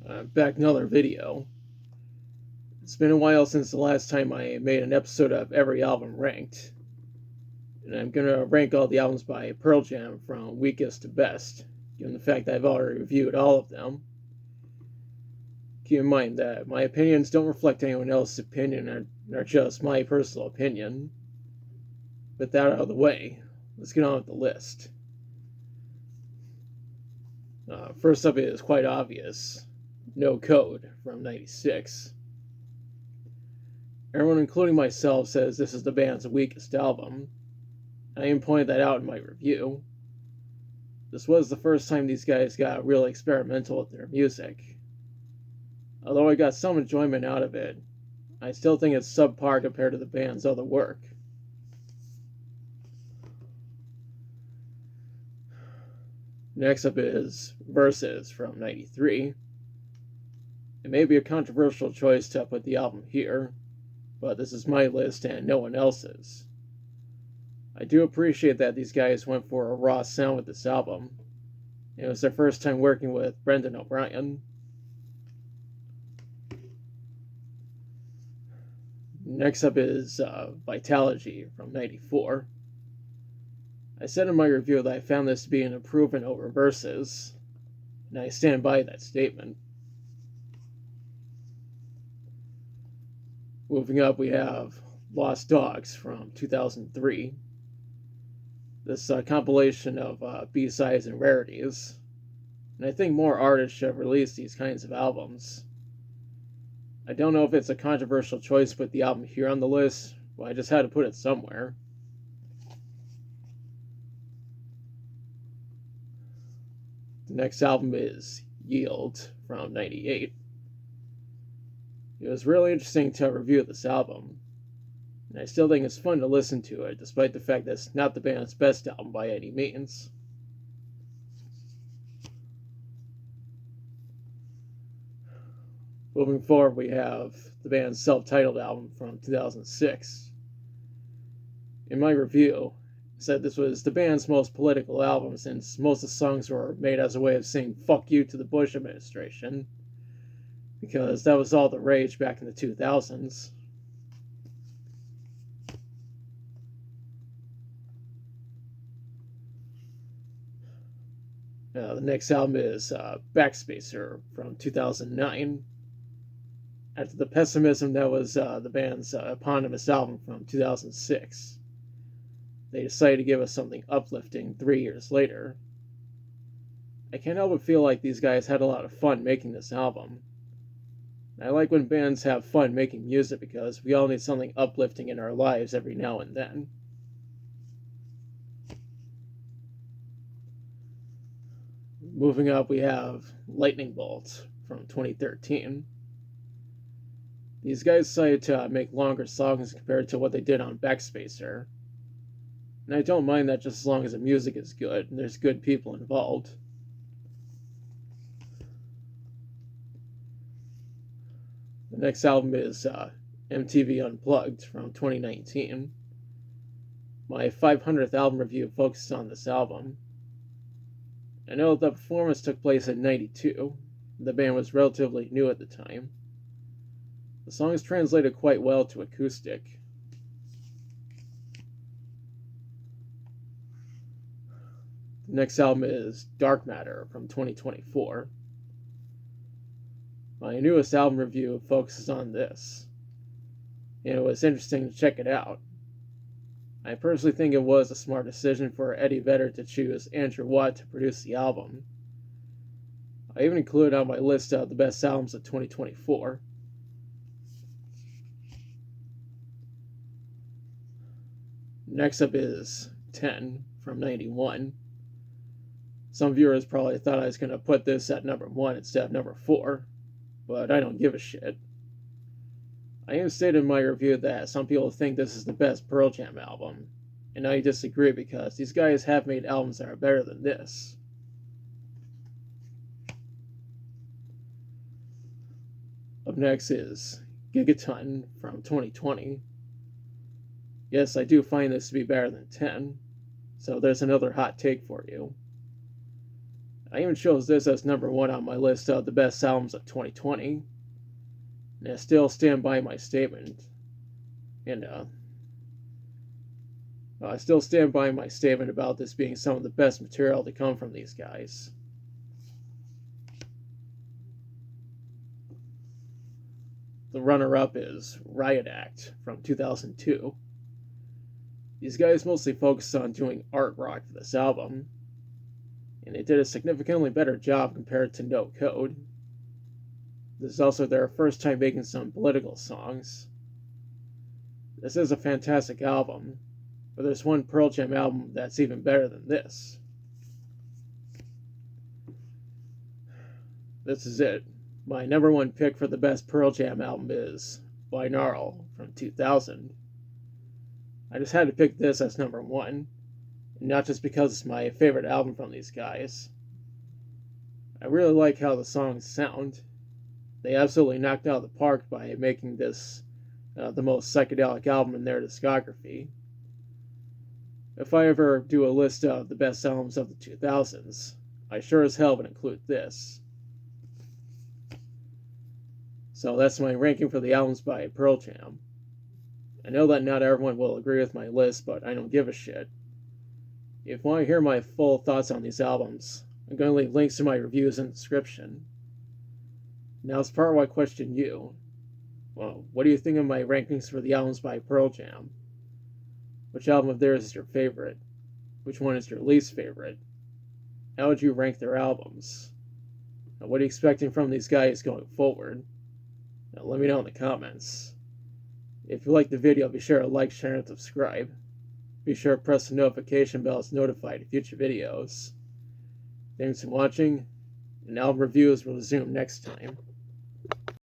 Back another video. It's been a while since the last time I made an episode of every album ranked, and I'm gonna rank all the albums by Pearl Jam from weakest to best, given the fact that I've already reviewed all of them. Keep in mind that my opinions don't reflect anyone else's opinion and are just my personal opinion. With that out of the way, let's get on with the list. First up is quite obvious, No Code from '96. Everyone, including myself, says this is the band's weakest album. I even pointed that out in my review. This was the first time these guys got really experimental with their music. Although I got some enjoyment out of it, I still think it's subpar compared to the band's other work. Next up is Versus from '93. It may be a controversial choice to put the album here, but this is my list and no one else's. I do appreciate that these guys went for a raw sound with this album. It was their first time working with Brendan O'Brien. Next up is Vitalogy from '94. I said in my review that I found this to be an improvement over Versus, and I stand by that statement. Moving up, we have Lost Dogs from 2003. This compilation of B-sides and rarities, and I think more artists should have released these kinds of albums. I don't know if it's a controversial choice to put the album here on the list, but I just had to put it somewhere. The next album is Yield from '98. It was really interesting to review this album, and I still think it's fun to listen to it, despite the fact that it's not the band's best album by any means. Moving forward, we have the band's self-titled album from 2006. In my review, I said this was the band's most political album since most of the songs were made as a way of saying fuck you to the Bush administration, because that was all the rage back in the 2000s. The next album is Backspacer from 2009. After the pessimism that was the band's eponymous album from 2006, they decided to give us something uplifting 3 years later. I can't help but feel like these guys had a lot of fun making this album. I like when bands have fun making music because we all need something uplifting in our lives every now and then. Moving up, we have Lightning Bolt from 2013. These guys decided to make longer songs compared to what they did on Backspacer. And I don't mind that just as long as the music is good and there's good people involved. The next album is MTV Unplugged from 2019. My 500th album review focuses on this album. I know the performance took place in '92. The band was relatively new at the time. The songs translated quite well to acoustic. The next album is Dark Matter from 2024. My newest album review focuses on this, and it was interesting to check it out. I personally think it was a smart decision for Eddie Vedder to choose Andrew Watt to produce the album. I even included on my list of the best albums of 2024. Next up is 10 from '91. Some viewers probably thought I was going to put this at number 1 instead of number 4, but I don't give a shit. I even stated in my review that some people think this is the best Pearl Jam album, and I disagree because these guys have made albums that are better than this. Up next is Gigaton from 2020. Yes, I do find this to be better than 10, so there's another hot take for you. I even chose this as number one on my list of the best albums of 2020, and I still stand by my statement. And I still stand by my statement about this being some of the best material to come from these guys. The runner-up is Riot Act from 2002. These guys mostly focused on doing art rock for this album, and they did a significantly better job compared to No Code. This is also their first time making some political songs. This is a fantastic album, but there's one Pearl Jam album that's even better than this. This is it. My number one pick for the best Pearl Jam album is Binaural from 2000. I just had to pick this as number one, and not just because it's my favorite album from these guys. I really like how the songs sound. They absolutely knocked out of the park by making this the most psychedelic album in their discography. If I ever do a list of the best albums of the 2000s, I sure as hell would include this. So that's my ranking for the albums by Pearl Jam. I know that not everyone will agree with my list, but I don't give a shit. If you want to hear my full thoughts on these albums, I'm going to leave links to my reviews in the description. Now, as part of I question you, well, what do you think of my rankings for the albums by Pearl Jam? Which album of theirs is your favorite? Which one is your least favorite? How would you rank their albums? Now, what are you expecting from these guys going forward? Now, let me know in the comments. If you like the video, be sure to like, share, and subscribe. Be sure to press the notification bell to notify of future videos. Thanks for watching, and album reviews will resume next time.